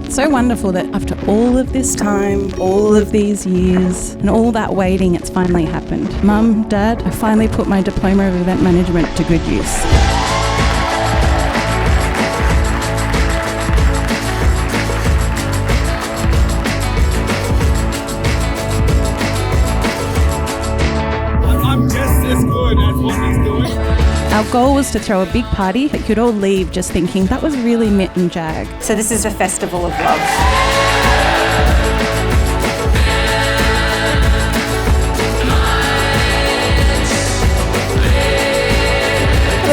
So wonderful that after all of this time, all of these years, and all that waiting, it's finally happened. Mum, Dad, I finally put my diploma of event management to good use. I'm just as good as what he's doing. Our goal was to throw a big party that could all leave just thinking that was really Mitt and Jag. So this is a festival of love.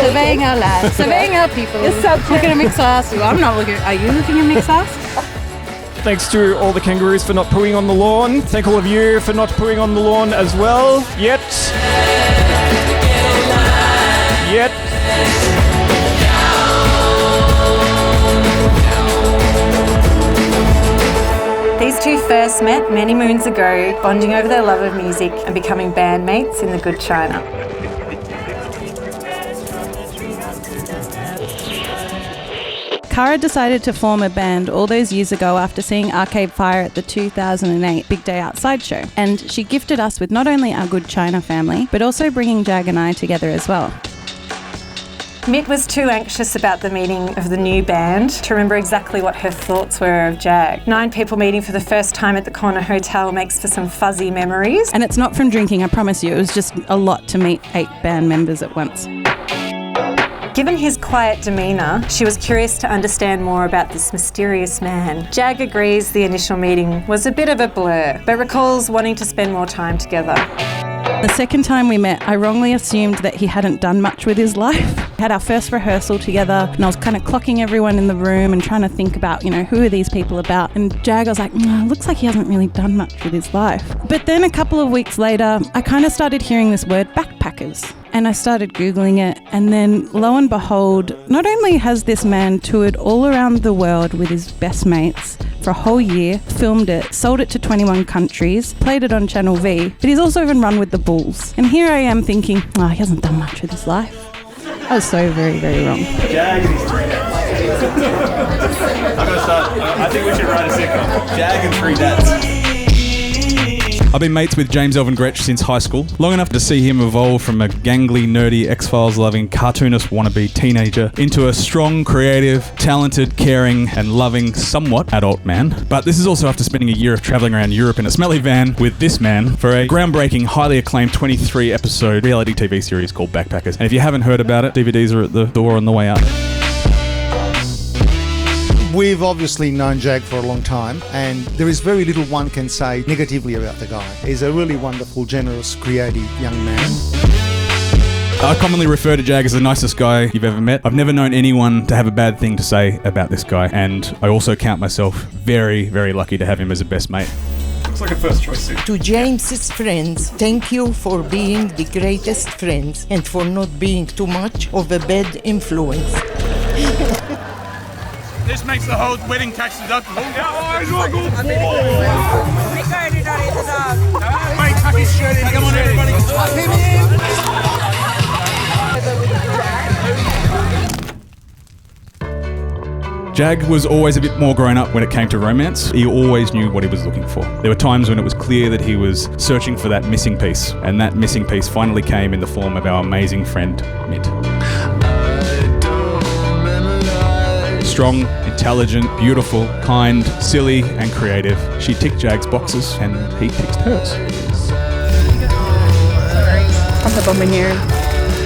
Surveying our lads, surveying our people. Looking at mixed ass. I'm not looking. Are you looking at mixed ass? Thanks to all the kangaroos for not pooing on the lawn. Thank all of you for not pooing on the lawn as well. Yet. These two first met many moons ago, bonding over their love of music and becoming bandmates in the good China. Cara decided to form a band all those years ago after seeing Arcade Fire at the 2008 Big Day Outside show. And she gifted us with not only our good China family, but also bringing Jag and I together as well. Mitt was too anxious about the meeting of the new band to remember exactly what her thoughts were of Jag. 9 people meeting for the first time at the corner hotel makes for some fuzzy memories. And it's not from drinking, I promise you. It was just a lot to meet 8 band members at once. Given his quiet demeanour, she was curious to understand more about this mysterious man. Jag agrees the initial meeting was a bit of a blur, but recalls wanting to spend more time together. The second time we met, I wrongly assumed that he hadn't done much with his life. We had our first rehearsal together and I was kind of clocking everyone in the room and trying to think about, who are these people about? And Jag, I was like, looks like he hasn't really done much with his life. But then a couple of weeks later, I kind of started hearing this word backpackers. And I started Googling it, and then lo and behold, not only has this man toured all around the world with his best mates for a whole year, filmed it, sold it to 21 countries, played it on Channel V, but he's also even run with the Bulls. And here I am thinking, he hasn't done much with his life. I was so very, very wrong. Jag and his 3 dads. I'm going to start. I think we should write a sitcom. Jag and 3 dads. I've been mates with James Elvin Gretsch since high school, long enough to see him evolve from a gangly, nerdy, X-Files loving, cartoonist wannabe teenager into a strong, creative, talented, caring and loving, somewhat adult man. But this is also after spending a year of travelling around Europe in a smelly van with this man for a groundbreaking, highly acclaimed 23-episode reality TV series called Backpackers. And if you haven't heard about it, DVDs are at the door on the way out. We've obviously known Jag for a long time, and there is very little one can say negatively about the guy. He's a really wonderful, generous, creative young man. I commonly refer to Jag as the nicest guy you've ever met. I've never known anyone to have a bad thing to say about this guy, and I also count myself very, very lucky to have him as a best mate. Looks like a first choice suit. To James's friends, thank you for being the greatest friends and for not being too much of a bad influence. This makes the whole wedding tax deductible. Mate, tuck his shirt in. Come on, everybody. Tuck him in. Jag was always a bit more grown up when it came to romance. He always knew what he was looking for. There were times when it was clear that he was searching for that missing piece, and that missing piece finally came in the form of our amazing friend, Mitt. Strong, intelligent, beautiful, kind, silly and creative. She ticked Jag's boxes and he ticked hers. I'm the bombardier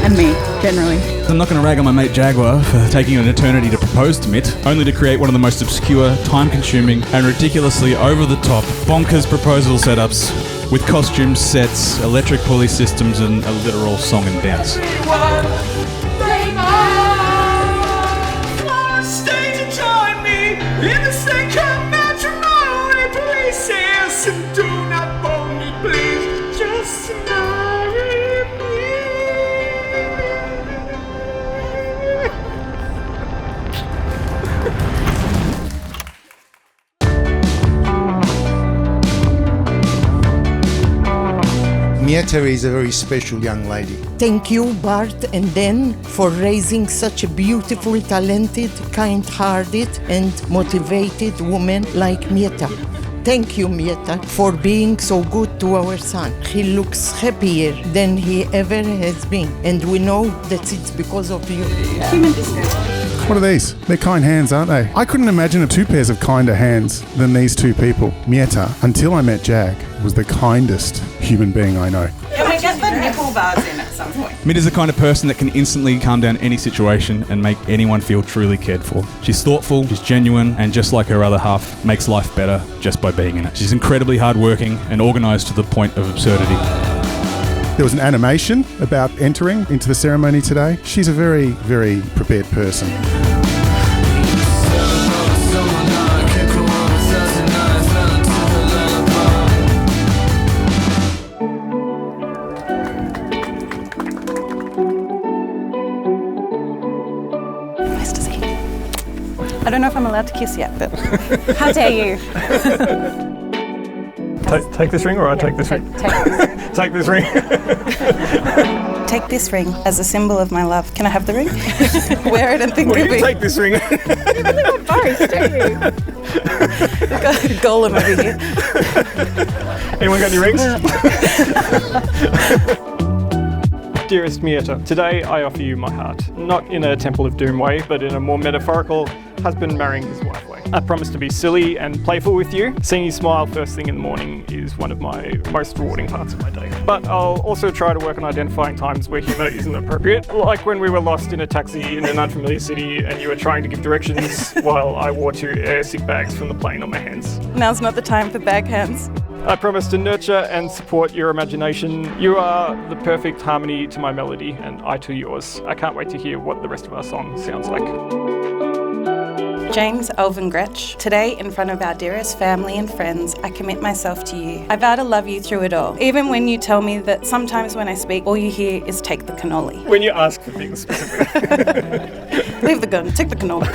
and me, generally. I'm not going to rag on my mate Jaguar for taking an eternity to propose to Mitt, only to create one of the most obscure, time-consuming and ridiculously over-the-top, bonkers proposal setups with costumes, sets, electric pulley systems and a literal song and dance. In the second matrimony, please, yes, and do not bone me, please, just marry Me Mieta is a very special young lady. Thank you, Bart and Dan, for raising such a beautiful, talented, kind-hearted and motivated woman like Mieta. Thank you, Mieta, for being so good to our son. He looks happier than he ever has been, and we know that it's because of you. What are these? They're kind hands, aren't they? I couldn't imagine two pairs of kinder hands than these two people. Mieta, until I met Jag, was the kindest human being I know. Can we get the nipple bars in at some point? Mid is the kind of person that can instantly calm down any situation and make anyone feel truly cared for. She's thoughtful, she's genuine, and just like her other half, makes life better just by being in it. She's incredibly hardworking and organised to the point of absurdity. There was an animation about entering into the ceremony today. She's a very, very prepared person. Nice to see you. I don't know if I'm allowed to kiss yet, but How dare you? Take this ring, or I take this ring? Take this ring. take this ring as a symbol of my love. Can I have the ring? Wear it and think Well, of you me. take this ring. Both, don't you? Got a golem over here. Anyone got any rings? Dearest Mieta, today I offer you my heart. Not in a Temple of Doom way, but in a more metaphorical husband marrying his wife way. I promise to be silly and playful with you. Seeing you smile first thing in the morning is one of my most rewarding parts of my day. But I'll also try to work on identifying times where humour isn't appropriate, like when we were lost in a taxi in an unfamiliar city and you were trying to give directions while I wore 2 airsick bags from the plane on my hands. Now's not the time for bag hands. I promise to nurture and support your imagination. You are the perfect harmony to my melody, and I to yours. I can't wait to hear what the rest of our song sounds like. James, Elvin Gretsch, today in front of our dearest family and friends, I commit myself to you. I vow to love you through it all, even when you tell me that sometimes when I speak, all you hear is take the cannoli. When you ask for things specifically. Leave the gun, take the cannoli.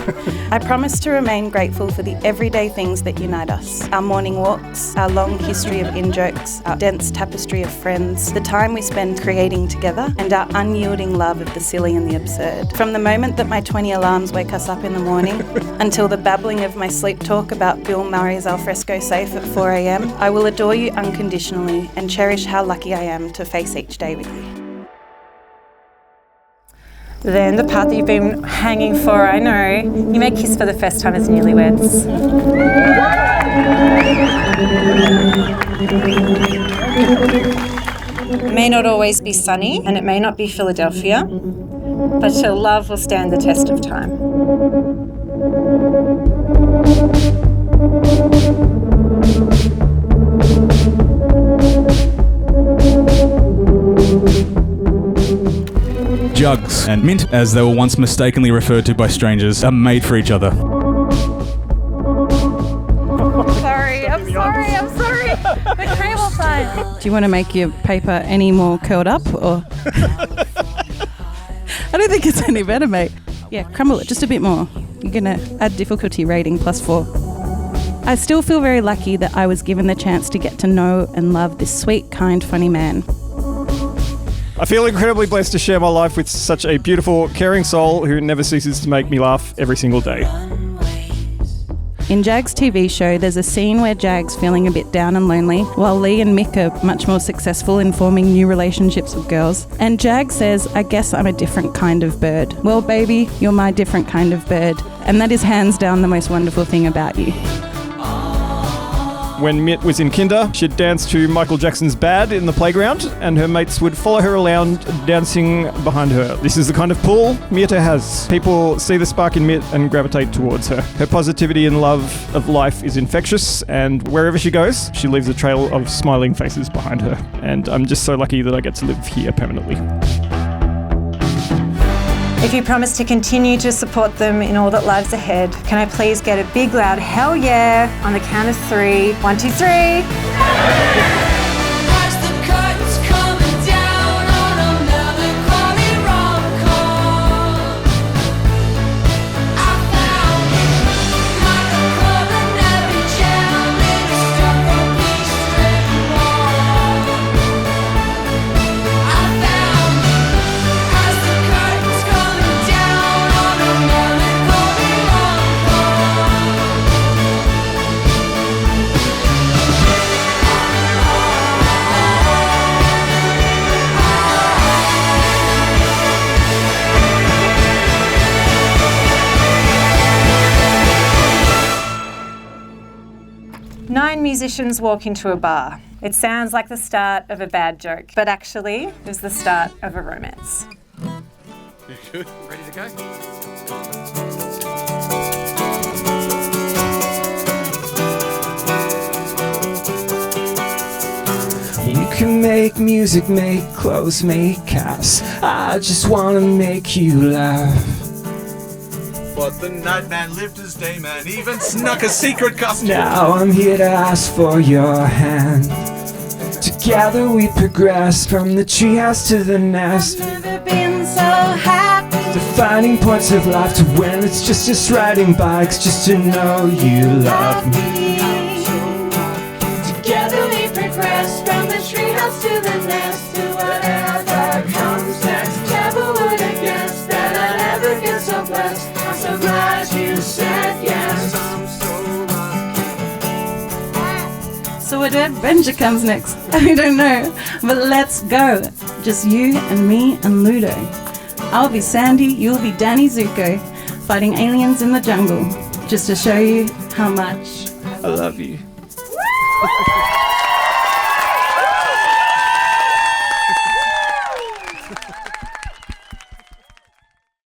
I promise to remain grateful for the everyday things that unite us. Our morning walks, our long history of in-jokes, our dense tapestry of friends, the time we spend creating together, and our unyielding love of the silly and the absurd. From the moment that my 20 alarms wake us up in the morning, until the babbling of my sleep talk about Bill Murray's alfresco safe at 4 a.m, I will adore you unconditionally and cherish how lucky I am to face each day with you. Then the part that you've been hanging for, I know. You may kiss for the first time as newlyweds. It may not always be sunny, and it may not be Philadelphia, but your love will stand the test of time. Jugs and Mint, as they were once mistakenly referred to by strangers, are made for each other. I'm sorry. The cable fine. Do you want to make your paper any more curled up, or? I don't think it's any better, mate. Yeah, crumble it just a bit more. You're going to add difficulty rating +4. I still feel very lucky that I was given the chance to get to know and love this sweet, kind, funny man. I feel incredibly blessed to share my life with such a beautiful, caring soul who never ceases to make me laugh every single day. In Jag's TV show, there's a scene where Jag's feeling a bit down and lonely, while Lee and Mick are much more successful in forming new relationships with girls. And Jag says, I guess I'm a different kind of bird. Well, baby, you're my different kind of bird. And that is hands down the most wonderful thing about you. When Mitt was in kinder, she'd dance to Michael Jackson's Bad in the playground, and her mates would follow her around dancing behind her. This is the kind of pull Mieta has. People see the spark in Mitt and gravitate towards her. Her positivity and love of life is infectious, and wherever she goes, she leaves a trail of smiling faces behind her. And I'm just so lucky that I get to live here permanently. If you promise to continue to support them in all that lies ahead, can I please get a big loud hell yeah on the count of 3. 1, 2, 3. 9 musicians walk into a bar. It sounds like the start of a bad joke, but actually it was the start of a romance. You good? Ready to go? You can make music, make clothes, make cars. I just wanna make you laugh. But the nightman lived his day, man, even snuck a secret costume. Now I'm here to ask for your hand. Together we progress from the treehouse to the nest. Never been so happy. Defining points of life to when it's just riding bikes, just to know you love me. Together we progress from the treehouse to the nest, to whatever comes next. Never would have guessed that I'd ever get so blessed. I'm so glad you said yes. So what adventure comes next? I don't know, but let's go. Just you and me and Ludo. I'll be Sandy, you'll be Danny Zuko, fighting aliens in the jungle, just to show you how much I love you.